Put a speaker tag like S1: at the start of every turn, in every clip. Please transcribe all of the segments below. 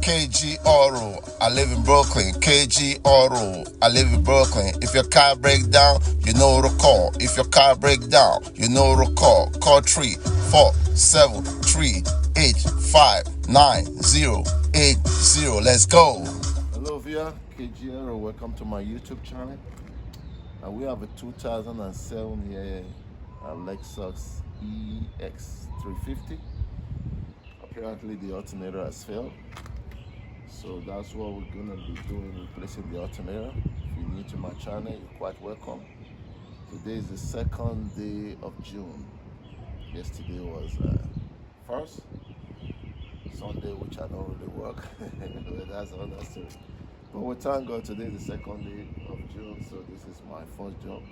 S1: KG Auto, I live in Brooklyn. KG Auto, I live in Brooklyn. If your car breaks down, you know to call. If your car breaks down, you know to call. Call 347-385-9080. Let's go. Hello viewer, KG Auto. Welcome to my YouTube channel. We have a 2007 year Lexus ES350. Apparently the alternator has failed, so that's what we're gonna be doing, replacing the alternator. If you're new to my channel, you're quite welcome. Today is the 2nd day of June. Yesterday was first Sunday, which I don't really work. That's another story. But we thank God today is the 2nd day of June, so this is my first job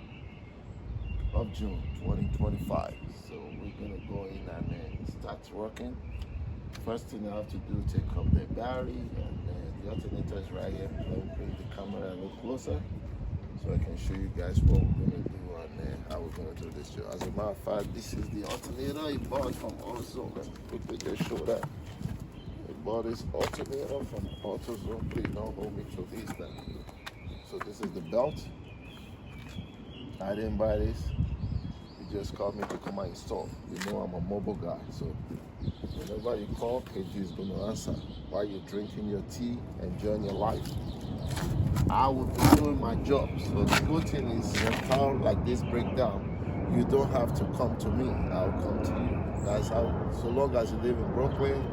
S1: of June 2025. So we're gonna go in and start working. First thing I have to do, take off the battery, and the alternator is right here. Let me bring the camera a little closer so I can show you guys what we're gonna do and how we're gonna do this job. As a matter of fact, this is the alternator I bought from AutoZone. Let me quickly just show that. I bought this alternator from AutoZone. Please don't hold me to this now. So this is the belt. I didn't buy this. He just called me to come and install. You know I'm a mobile guy, so whenever you call, KG is going to answer. While you're drinking your tea, enjoying your life, I will be doing my job. So the good thing is, when car like this break down, you don't have to come to me. I'll come to you. That's how. So long as you live in Brooklyn,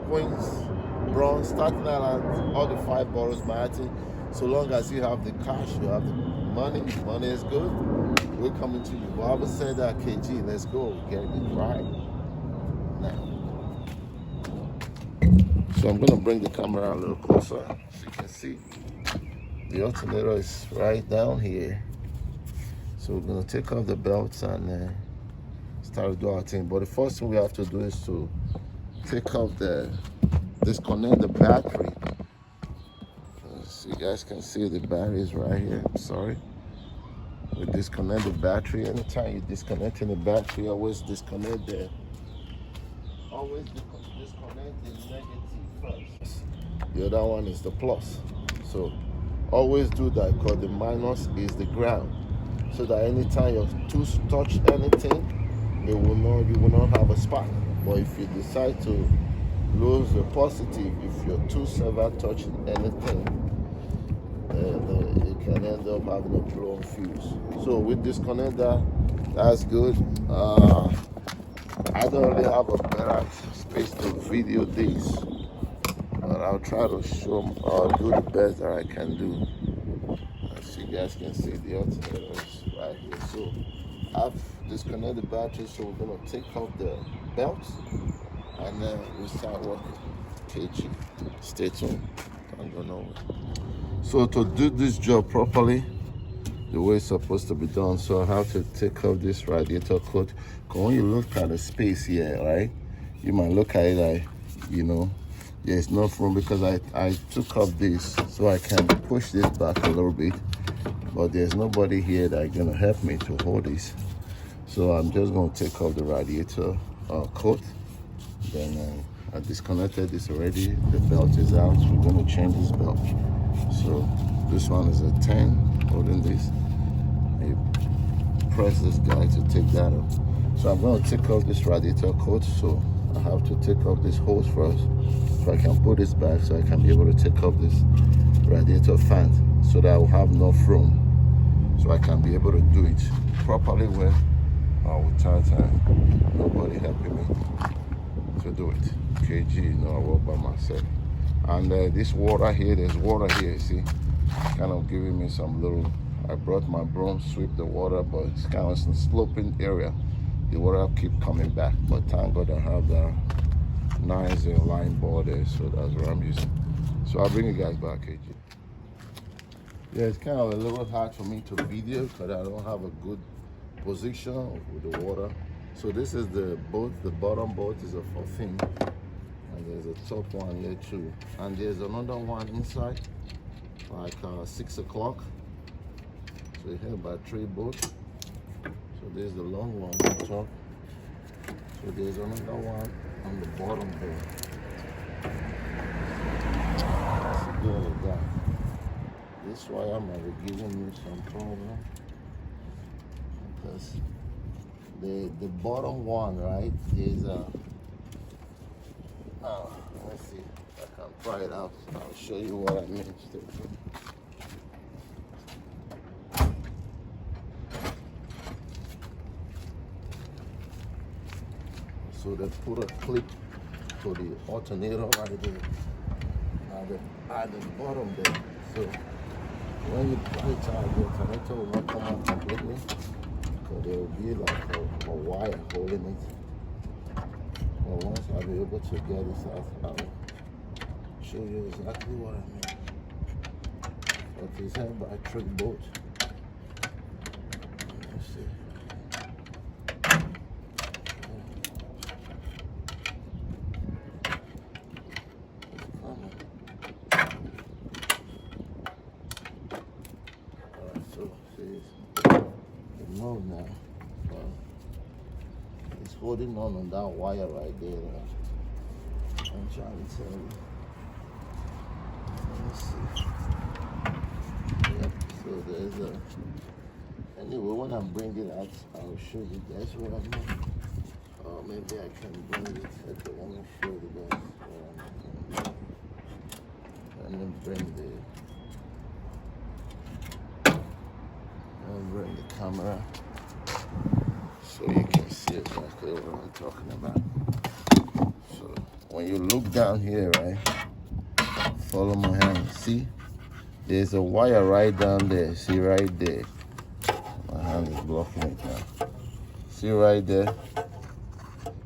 S1: Queens, Bronx, Staten Island, all the 5 boroughs, Manhattan. So long as you have the cash, you have the money is good. We're coming to you. But I would say that KG, let's go, get it right now. So I'm gonna bring the camera a little closer so you can see. The alternator is right down here. So we're gonna take off the belts and start to do our thing. But the first thing we have to do is to take off disconnect the battery. So you guys can see the battery is right here. I'm sorry. We disconnect the battery. Anytime you're disconnecting the battery, always disconnect the negative first. The other one is the plus. So always do that, because the minus is the ground. So that anytime your tools touch anything, you will not have a spark. But if you decide to lose the positive, if your tools ever touch anything, it can end up having a blown fuse. So we disconnect that. That's good. I don't really have a better space to video this, but I'll try to show them. I'll do the best that I can do. As you guys can see, the alternator is right here. So I've disconnected the battery, so we're gonna take off the belts and then we start working. KG, stay tuned. I'm gonna. So to do this job properly, the way it's supposed to be done, so I have to take off this radiator coat. Because when you look at the space here, right, you might look at it like, there's no room, because I took off this so I can push this back a little bit, but there's nobody here that's gonna help me to hold this. So I'm just gonna take off the radiator coat. Then I disconnected this already. The belt is out. We're gonna change this belt. So this one is a 10, holding this. You press this guy to take that off. So I'm going to take off this radiator coat. So I have to take off this hose first, so I can put this back, so I can be able to take off this radiator fan, so that I will have enough room, so I can be able to do it properly well, without nobody helping me to do it. KG, I work by myself. And this water here, there's water here, see, kind of giving me some little. I brought my broom, sweep the water, but it's kind of some sloping area. The water keep coming back, but thank God I have the nice line border, so that's what I'm using. So I'll bring you guys back, KG. Yeah, it's kind of a little hard for me to video because I don't have a good position with the water. So this is the boat. The bottom boat is a 14. And there's a top one here too, and there's another one inside, like 6 o'clock. So here by 3 boats. So there's the long one on top. So there's another one on the bottom there. this wire might be giving me some problem because the bottom one, right, is let's see if I can pry it out. I'll show you what I mean. So they put a clip to the alternator right there at the bottom there. So when you put it out, the alternator will not come out completely. So there will be like a wire holding it. But once I'll be able to get this out, I'll show you exactly what I mean. But it's held by a trick bolt. Let's see. Now, it's holding on that wire right there. I'm trying to tell you. Let's see. Yep. So there's a. Anyway, when I bring it out, I'll show you guys what I mean. Or maybe I can bring it. Okay, let me show you guys what I mean. Let me bring the camera so you can see exactly what I'm talking about. So when you look down here, right, follow my hand. See, there's a wire right down there. See right there. My hand is blocking it now. See right there.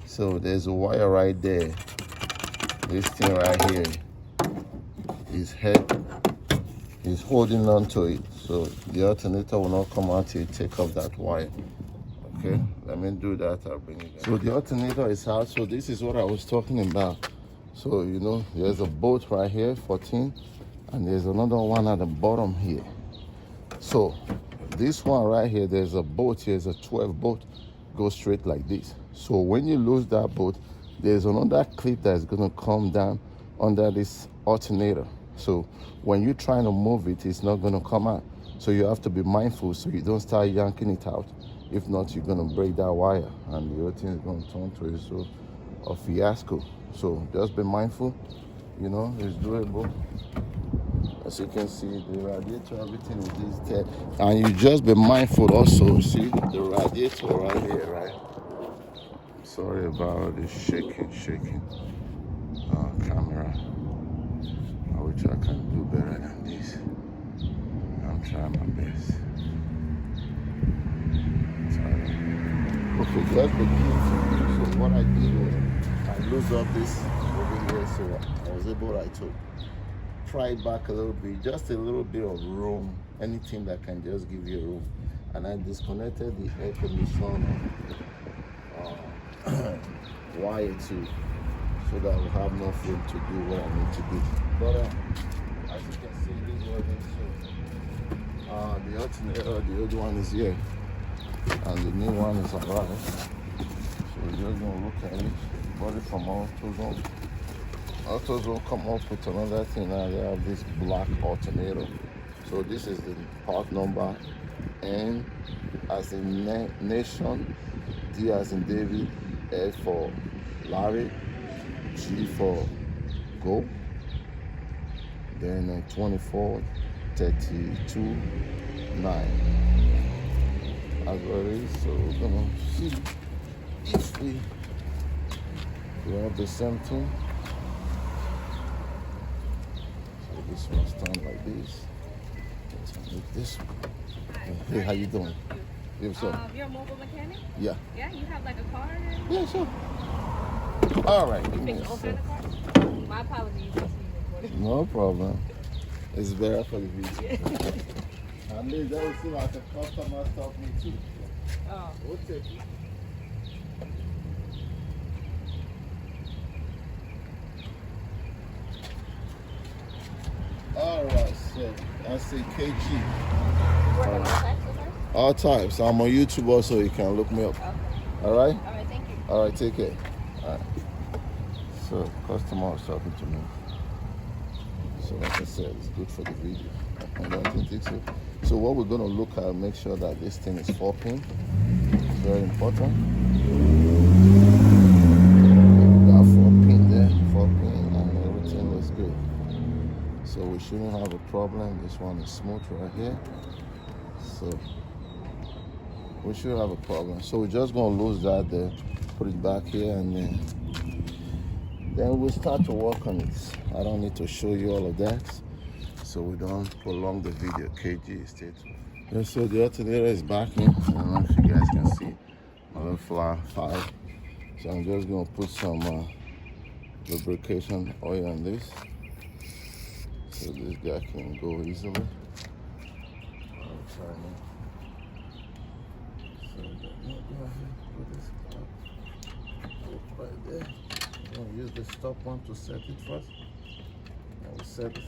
S1: So there's a wire right there. This thing right here is holding on to it. So the alternator will not come out till you take off that wire. Okay, let me do that. I'll bring it down. So the alternator is out. So this is what I was talking about. So you know, there's a bolt right here, 14, and there's another one at the bottom here. So this one right here, there's a bolt here, there's a 12 bolt, goes straight like this. So when you lose that bolt, there's another clip that's gonna come down under this alternator. So when you're trying to move it, it's not gonna come out. So you have to be mindful so you don't start yanking it out. If not, you're gonna break that wire and the whole thing is gonna turn to a fiasco. So just be mindful, you know, it's doable. As you can see, the radiator, everything is there. And you just be mindful also, see the radiator right here, right? Sorry about this shaking camera. I wish I can do better than this. I'm trying my best. Okay, just the key. So what I did was I lose up this over here, so I was able to pry it back a little bit, just a little bit of room, anything that can just give you room. And I disconnected the air conditioner wire too, so that I will have no room to do what I need to do. But as you can see, this is working. So the alternator, the old one is here, and the new one is arrived. So we're just gonna look at it. Bought it from AutoZone. AutoZone come up with another thing now. They have this black alternator. So this is the part number N as in nation, D as in David, A for Larry, G for go, then 24, 32, 9. As well as, so we're gonna see if we have the same thing. So this one's done like this. Let's make this one. Hey, how you doing?
S2: You're a mobile mechanic?
S1: Yeah.
S2: Yeah, you have like a card?
S1: Yeah, sure. All right.
S2: You picked the old card? My apologies.
S1: No problem. It's better for the video. At least that will see like a customer stop me too.
S2: Oh.
S1: We'll take it. All right, so I see KG.
S2: Working all types of her?
S1: All types. I'm on YouTube also. You can look me up.
S2: Okay.
S1: All right?
S2: All right, thank you.
S1: All right, take care. All right. So, customer was talking to me. So like I said, it's good for the video. I don't think so. So what we're gonna look at, make sure that this thing is 4-pin. It's very important. Got 4-pin there, 4-pin, and everything looks good. So we shouldn't have a problem. This one is smooth right here. So we should have a problem. So we're just gonna lose that there, put it back here, and then we'll start to work on it. I don't need to show you all of that, so we don't prolong the video. KG, stay tuned. Yeah, so the alternator is back in. I don't know if you guys can see my little flower 5. So I'm just gonna put some lubrication oil on this, so this guy can go easily. I'll try now. So go ahead, put this right there. I'm gonna use the stop one to set it first. I will set the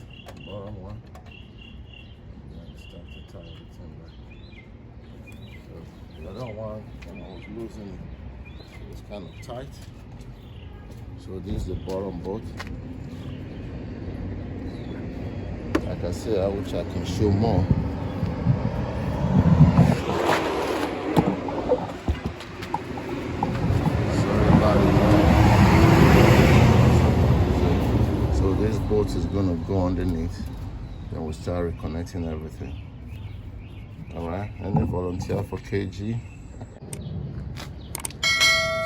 S1: bottom one, and then start to tie everything back. So the other one, when I was losing, it was kind of tight. So this is the bottom bolt. Like I said, I wish I can show more. This bolt is gonna go underneath, then we'll start reconnecting everything. All right, any volunteer for KG?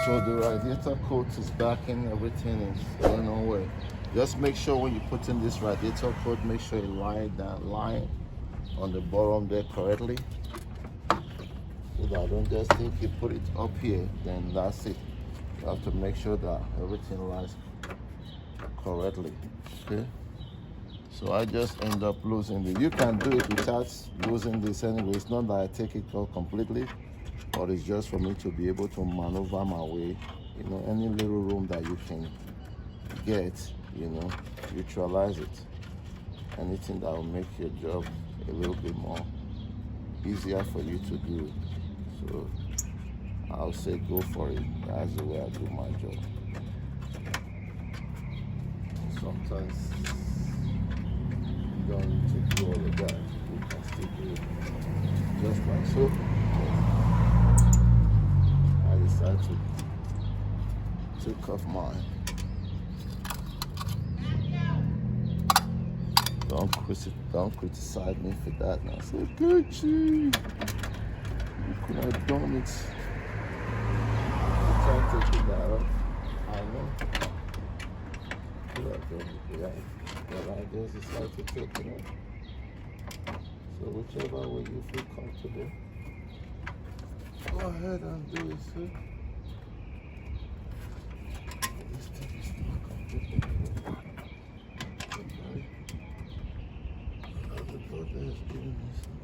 S1: So the radiator coat is back in, everything is going on well. Just make sure when you put in this radiator coat, make sure you line that line on the bottom there correctly. So that I don't just think you put it up here, then that's it. You have to make sure that everything lies correctly. Okay, so I just end up losing it. You can do it without losing this anyway. It's not that I take it out completely, but it's just for me to be able to maneuver my way. You know, any little room that you can get, you know, neutralize it. Anything that will make your job a little bit more easier for you to do. So I'll say go for it. That's the way I do my job. Sometimes you don't need to do all of that. You can still do it just like so. I decided to take off mine. Don't criticize me for that. And I said, Gucci, you could have done it. You can't take it out. I know. But I just decided to take it off. So whichever way you feel comfortable, go ahead and do it, sir. This thing is not completely good. The brother is giving me some.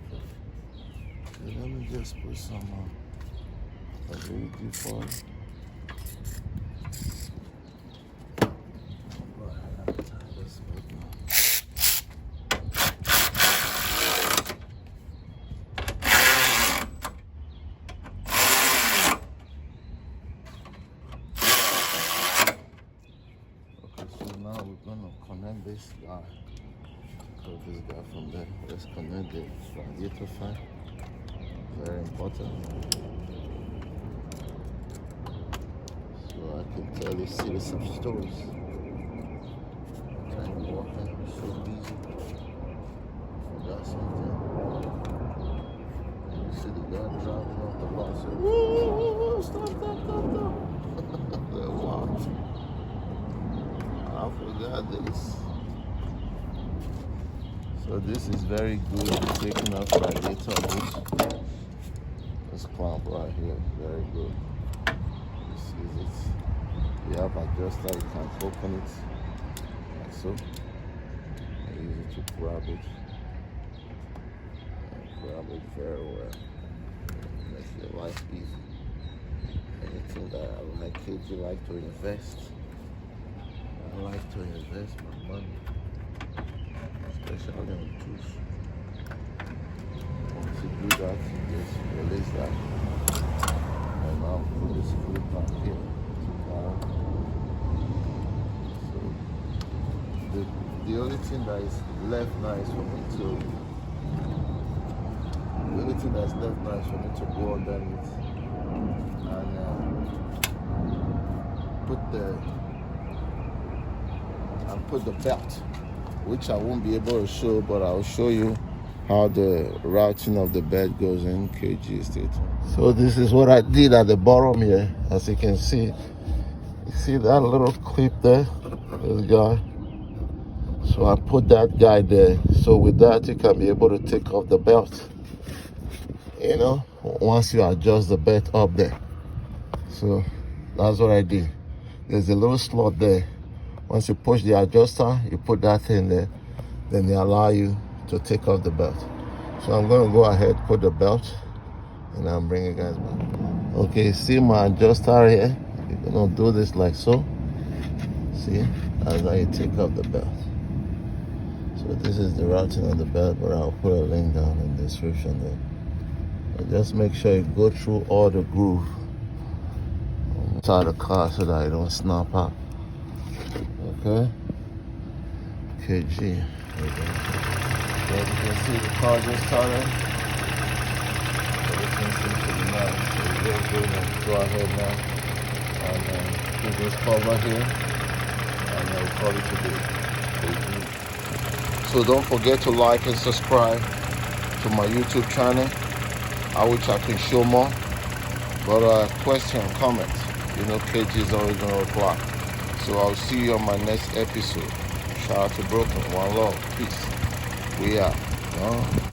S1: So let me just put some ability for it. Now we're gonna connect this guy. Put this guy from there. Let's connect the radiator fan. Very important. So I can tell you series of stories. Trying to walk in, so busy. Forgot something. And you see the guy driving off the lot. So, whoa, stop. Wow. I forgot this. So this is very good for taking off radiator hose. This clamp right here, very good. This is it. You have adjuster, you can open it like so. And use it to grab it. And grab it very well. Makes your life easy. Anything that I will make kids you like to invest. I like to invest my money, especially on tools. Once you do that, you just release that. And now put the screw back here. So the only thing that is left now is for me to go underneath and put the belt, which I won't be able to show, but I'll show you how the routing of the bed goes in kg state. So this is what I did at the bottom here. As you can see, you see that little clip there, this guy. So I put that guy there. So with that, you can be able to take off the belt, you know, once you adjust the belt up there. So that's what I did. There's a little slot there. Once you push the adjuster, you put that in there, then they allow you to take off the belt. So I'm going to go ahead, put the belt, and I'm bringing you guys back. Okay, see my adjuster here? You're going to do this like so. See? And now you take off the belt. So this is the routing of the belt, but I'll put a link down in the description there. But just make sure you go through all the groove inside the car so that it don't snap out. Okay? KG. There you go. So as you can see, the car just started. Everything seems to be nice. So we're just going to go ahead now and put this cover here and we'll call it today. So don't forget to like and subscribe to my YouTube channel. I wish I could show more, but question, comment, you know, KG is always going to reply. So I'll see you on my next episode. Shout out to Brooklyn. One love. Peace. We out.